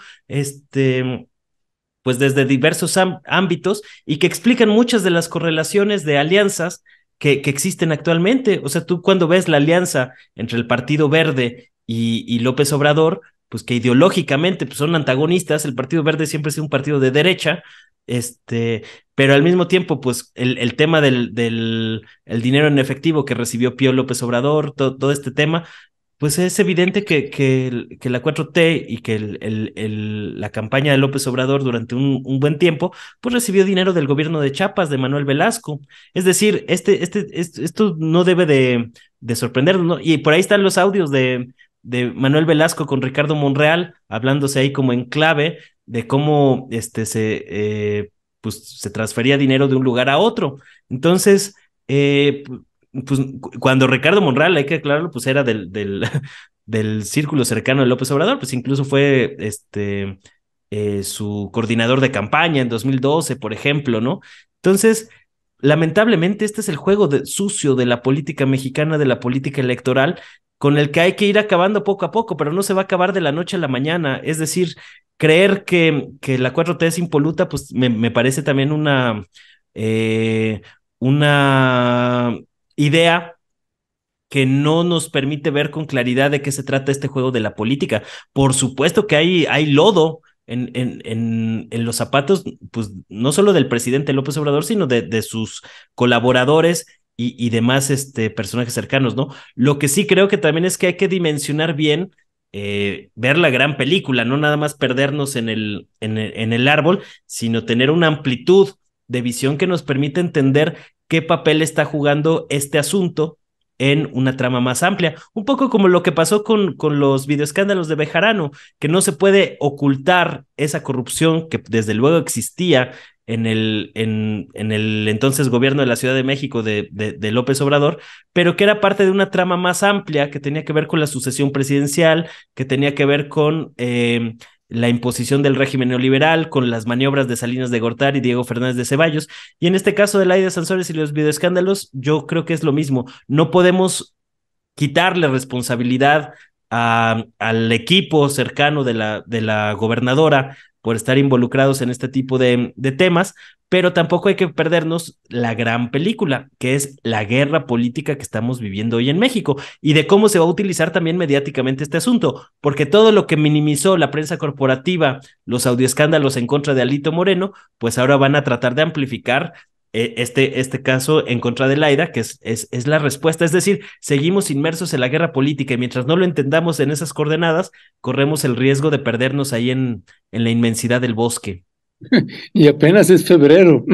pues desde diversos ámbitos y que explican muchas de las correlaciones de alianzas que existen actualmente. O sea, tú cuando ves la alianza entre el Partido Verde y López Obrador, pues que ideológicamente pues son antagonistas, el Partido Verde siempre ha sido un partido de derecha, pero al mismo tiempo, pues el tema del el dinero en efectivo que recibió Pío López Obrador, todo este tema, pues es evidente que la 4T y que la campaña de López Obrador durante un buen tiempo, pues recibió dinero del gobierno de Chiapas, de Manuel Velasco. Es decir, esto no debe de sorprendernos, ¿no? Y por ahí están los audios de Manuel Velasco con Ricardo Monreal, hablándose ahí como en clave de cómo pues se transfería dinero de un lugar a otro. Entonces, pues cuando Ricardo Monreal, hay que aclararlo, pues era del círculo cercano de López Obrador, pues incluso fue su coordinador de campaña en 2012, por ejemplo, ¿no? Entonces, lamentablemente, este es el juego sucio de la política mexicana, de la política electoral, con el que hay que ir acabando poco a poco, pero no se va a acabar de la noche a la mañana. Es decir, creer que la 4T es impoluta, pues me parece también una idea que no nos permite ver con claridad de qué se trata este juego de la política. Por supuesto que hay lodo en los zapatos, pues no solo del presidente López Obrador, sino de sus colaboradores y demás personajes cercanos, ¿no? Lo que sí creo que también es que hay que dimensionar bien, ver la gran película, no nada más perdernos en el árbol, sino tener una amplitud de visión que nos permite entender qué papel está jugando este asunto en una trama más amplia. Un poco como lo que pasó con los videoescándalos de Bejarano, que no se puede ocultar esa corrupción que desde luego existía en el entonces gobierno de la Ciudad de México de López Obrador, pero que era parte de una trama más amplia que tenía que ver con la sucesión presidencial, que tenía que ver con la imposición del régimen neoliberal, con las maniobras de Salinas de Gortari y Diego Fernández de Ceballos. Y en este caso de Laida Sansores y los videoescándalos, yo creo que es lo mismo. No podemos quitarle responsabilidad al equipo cercano de la gobernadora por estar involucrados en este tipo de temas, pero tampoco hay que perdernos la gran película, que es la guerra política que estamos viviendo hoy en México y de cómo se va a utilizar también mediáticamente este asunto, porque todo lo que minimizó la prensa corporativa, los audioescándalos en contra de Alito Moreno, pues ahora van a tratar de amplificar este caso en contra de Laida, que es la respuesta. Es decir, seguimos inmersos en la guerra política y mientras no lo entendamos en esas coordenadas, corremos el riesgo de perdernos ahí en la inmensidad del bosque. Y apenas es febrero,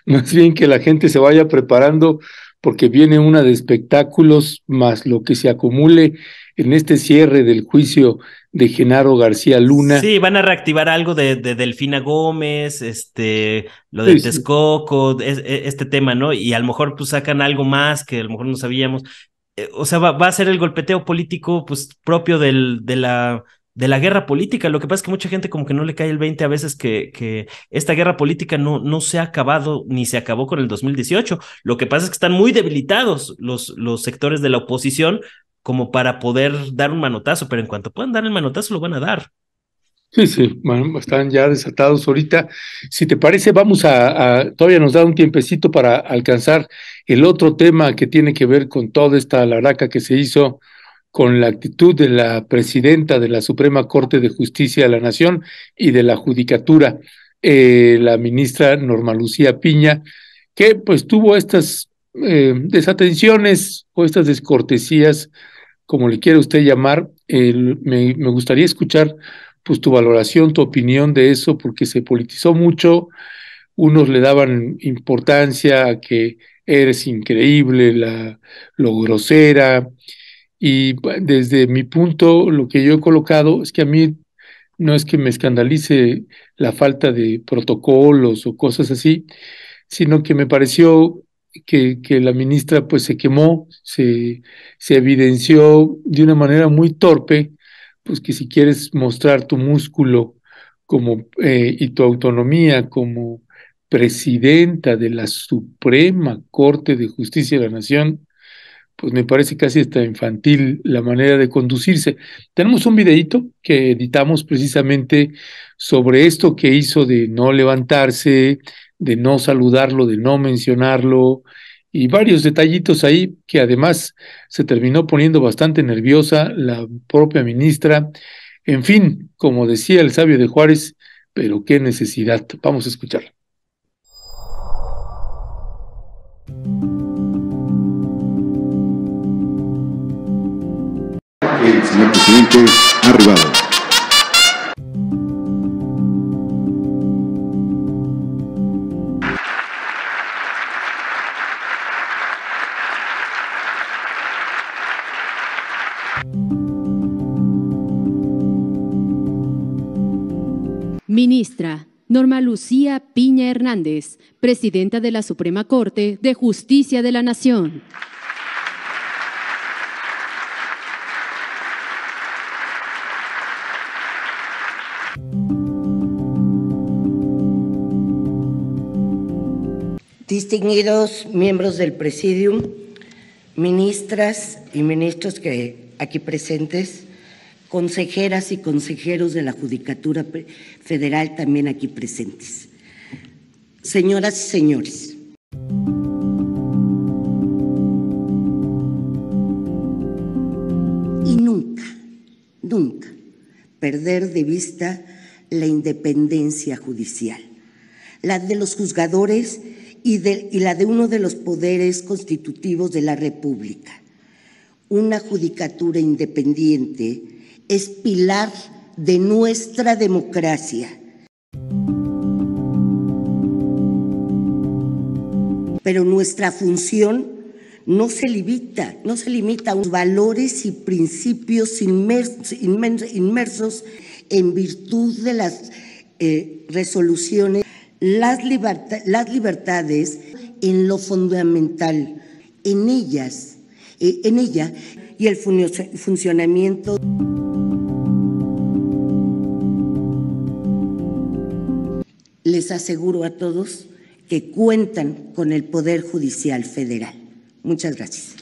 más bien que la gente se vaya preparando porque viene una de espectáculos más lo que se acumule en este cierre del juicio de Genaro García Luna. Sí, van a reactivar algo de Delfina Gómez, lo de Texcoco, este tema, ¿no? Y a lo mejor pues sacan algo más que a lo mejor no sabíamos. O sea, va a ser el golpeteo político pues propio de la guerra política. Lo que pasa es que mucha gente como que no le cae el 20 a veces que esta guerra política no se ha acabado ni se acabó con el 2018. Lo que pasa es que están muy debilitados los sectores de la oposición como para poder dar un manotazo, pero en cuanto puedan dar el manotazo lo van a dar. Sí, bueno, están ya desatados ahorita. Si te parece, vamos todavía nos da un tiempecito para alcanzar el otro tema que tiene que ver con toda esta laraca que se hizo con la actitud de la presidenta de la Suprema Corte de Justicia de la Nación y de la Judicatura, la ministra Norma Lucía Piña, que pues tuvo estas desatenciones o estas descortesías, como le quiera usted llamar. Me gustaría escuchar pues tu valoración, tu opinión de eso, porque se politizó mucho. Unos le daban importancia a que eres increíble, lo grosera, y desde mi punto, lo que yo he colocado es que a mí no es que me escandalice la falta de protocolos o cosas así, sino que me pareció que la ministra pues se quemó, se evidenció de una manera muy torpe, pues que si quieres mostrar tu músculo como y tu autonomía como presidenta de la Suprema Corte de Justicia de la Nación, pues me parece casi hasta infantil la manera de conducirse. Tenemos un videíto que editamos precisamente sobre esto que hizo de no levantarse, de no saludarlo, de no mencionarlo, y varios detallitos ahí que además se terminó poniendo bastante nerviosa la propia ministra. En fin, como decía el sabio de Juárez, pero qué necesidad. Vamos a escuchar. El señor presidente ha arribado. Ministra Norma Lucía Piña Hernández, Presidenta de la Suprema Corte de Justicia de la Nación. Distinguidos miembros del Presidium, ministras y ministros que aquí presentes, consejeras y consejeros de la Judicatura Federal también aquí presentes. Señoras y señores, y nunca perder de vista la independencia judicial, la de los juzgadores y la de uno de los poderes constitutivos de la República. Una judicatura independiente es pilar de nuestra democracia. Pero nuestra función no se limita a los valores y principios inmersos en virtud de las resoluciones. Las libertades en lo fundamental, en ella y el funcionamiento. Les aseguro a todos que cuentan con el Poder Judicial Federal. Muchas gracias.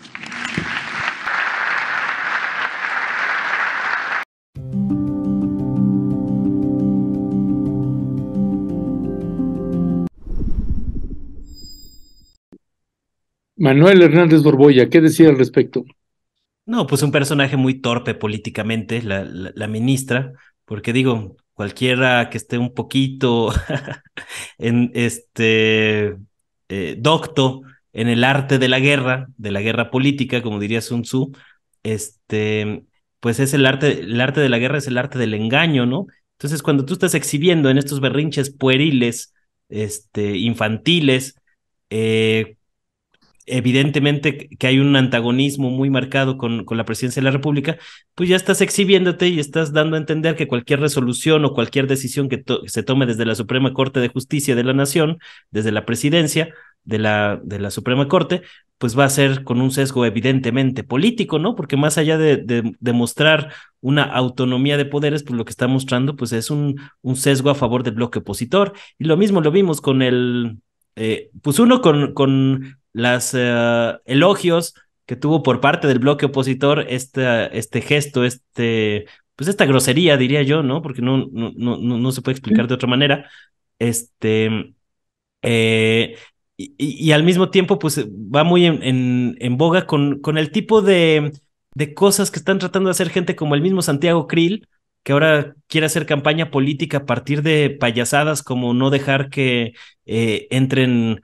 Manuel Hernández Borboya, ¿qué decía al respecto? No, pues un personaje muy torpe políticamente, la ministra, porque digo, cualquiera que esté un poquito en docto en el arte de la guerra política, como diría Sun Tzu, este, pues es el arte de la guerra es el arte del engaño, ¿no? Entonces, cuando tú estás exhibiendo en estos berrinches pueriles, infantiles, evidentemente que hay un antagonismo muy marcado con la presidencia de la República, pues ya estás exhibiéndote y estás dando a entender que cualquier resolución o cualquier decisión que se tome desde la Suprema Corte de Justicia de la Nación, desde la presidencia de la Suprema Corte, pues va a ser con un sesgo evidentemente político, ¿no? Porque más allá de mostrar una autonomía de poderes, pues lo que está mostrando pues es un sesgo a favor del bloque opositor. Y lo mismo lo vimos con pues uno con las elogios que tuvo por parte del bloque opositor, este gesto, pues esta grosería, diría yo, ¿no? Porque no se puede explicar de otra manera. Este, eh, y al mismo tiempo, pues va muy en boga con el tipo de cosas que están tratando de hacer gente como el mismo Santiago Krill, que ahora quiere hacer campaña política a partir de payasadas como no dejar que entren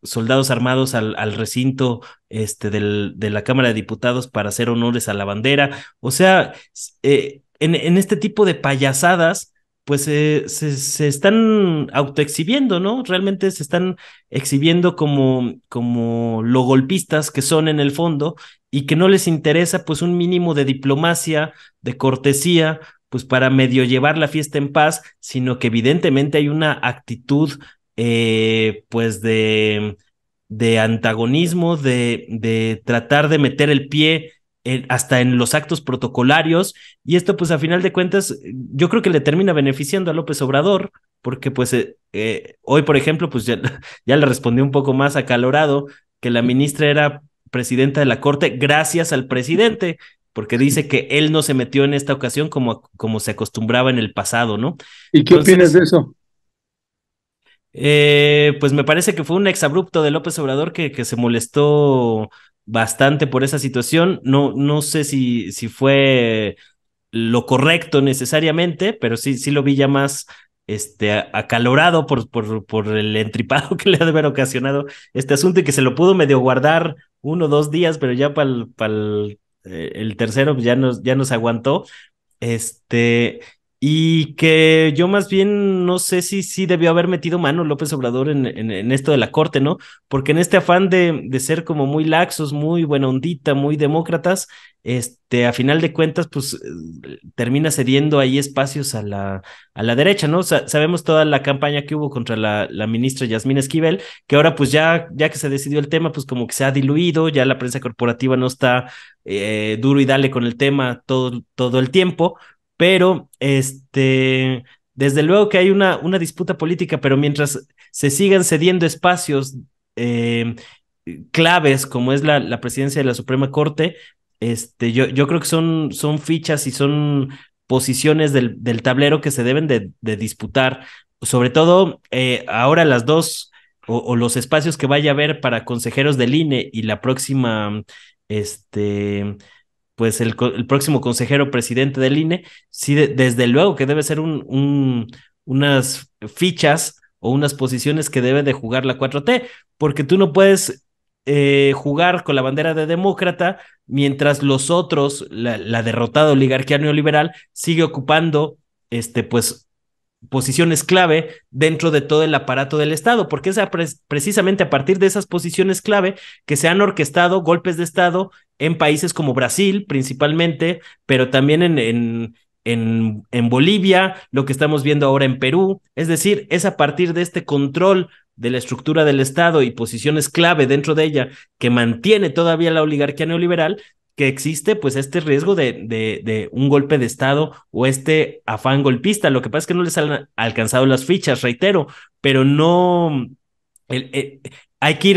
soldados armados al recinto de la Cámara de Diputados para hacer honores a la bandera. O sea, en este tipo de payasadas, pues se están autoexhibiendo, ¿no? Realmente se están exhibiendo como lo golpistas que son en el fondo y que no les interesa pues un mínimo de diplomacia, de cortesía, pues para medio llevar la fiesta en paz, sino que evidentemente hay una actitud pues de antagonismo, de tratar de meter el pie hasta en los actos protocolarios, y esto pues a final de cuentas yo creo que le termina beneficiando a López Obrador, porque pues hoy por ejemplo pues ya le respondió un poco más acalorado que la ministra era presidenta de la Corte gracias al presidente, porque dice que él no se metió en esta ocasión como se acostumbraba en el pasado, ¿no? ¿Y qué opinas de eso? Pues me parece que fue un exabrupto de López Obrador que se molestó bastante por esa situación. No sé si fue lo correcto necesariamente, pero sí lo vi ya más acalorado por el entripado que le ha de haber ocasionado este asunto y que se lo pudo medio guardar 1 o 2 días, pero ya para el tercero pues, ya nos aguantó. Y que yo más bien no sé si debió haber metido mano López Obrador en esto de la Corte, ¿no? Porque en este afán de ser como muy laxos, muy buena ondita, muy demócratas, a final de cuentas, pues termina cediendo ahí espacios a la derecha, ¿no? Sabemos toda la campaña que hubo contra la ministra Yasmín Esquivel, que ahora pues ya que se decidió el tema, pues como que se ha diluido, ya la prensa corporativa no está duro y dale con el tema todo el tiempo, pero desde luego que hay una disputa política, pero mientras se sigan cediendo espacios claves, como es la presidencia de la Suprema Corte, yo creo que son fichas y son posiciones del tablero que se deben de disputar, sobre todo ahora las dos o los espacios que vaya a haber para consejeros del INE y la próxima, pues el próximo consejero presidente del INE, sí, desde luego que debe ser unas fichas o unas posiciones que debe de jugar la 4T, porque tú no puedes jugar con la bandera de demócrata mientras los otros, la derrotada oligarquía neoliberal, sigue ocupando pues posiciones clave dentro de todo el aparato del Estado, porque es precisamente a partir de esas posiciones clave que se han orquestado golpes de Estado en países como Brasil, principalmente, pero también en Bolivia, lo que estamos viendo ahora en Perú. Es decir, es a partir de este control de la estructura del Estado y posiciones clave dentro de ella que mantiene todavía la oligarquía neoliberal, que existe pues este riesgo de un golpe de Estado o este afán golpista. Lo que pasa es que no les han alcanzado las fichas, reitero, pero no... hay que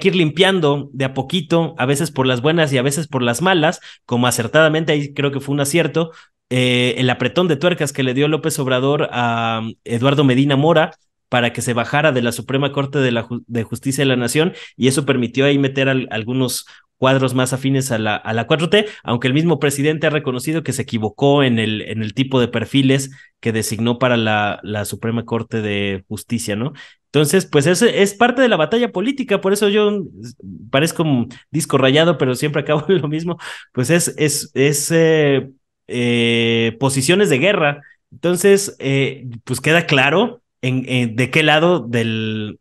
ir limpiando de a poquito, a veces por las buenas y a veces por las malas, como acertadamente, ahí creo que fue un acierto, el apretón de tuercas que le dio López Obrador a Eduardo Medina Mora, para que se bajara de la Suprema Corte de Justicia de la Nación, y eso permitió ahí meter algunos cuadros más afines a la 4T, aunque el mismo presidente ha reconocido que se equivocó en el tipo de perfiles que designó para la Suprema Corte de Justicia, ¿no? Entonces, pues es parte de la batalla política, por eso yo parezco un disco rayado, pero siempre acabo en lo mismo, pues posiciones de guerra. Entonces, pues queda claro de qué lado del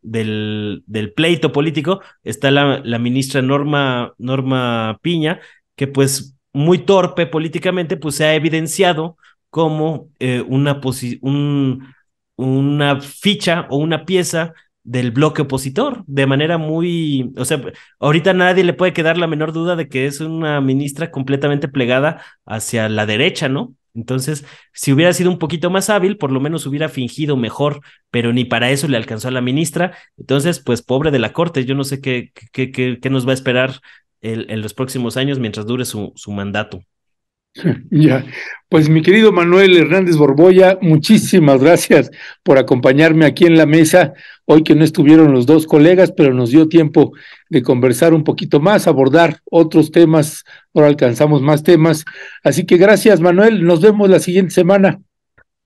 pleito político está la ministra Norma Piña, que pues muy torpe políticamente, pues se ha evidenciado como una ficha o una pieza del bloque opositor, de manera muy, o sea, ahorita nadie le puede quedar la menor duda de que es una ministra completamente plegada hacia la derecha, ¿no? Entonces, si hubiera sido un poquito más hábil, por lo menos hubiera fingido mejor, pero ni para eso le alcanzó a la ministra. Entonces, pues pobre de la Corte, yo no sé qué nos va a esperar en los próximos años mientras dure su mandato. Ya, pues mi querido Manuel Hernández Borboya, muchísimas gracias por acompañarme aquí en la mesa, hoy que no estuvieron los dos colegas, pero nos dio tiempo de conversar un poquito más, abordar otros temas, ahora alcanzamos más temas, así que gracias Manuel, nos vemos la siguiente semana.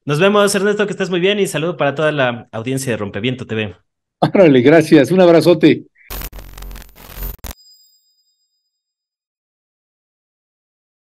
Nos vemos, Ernesto, que estés muy bien, y saludo para toda la audiencia de Rompeviento TV. Árale, gracias, un abrazote.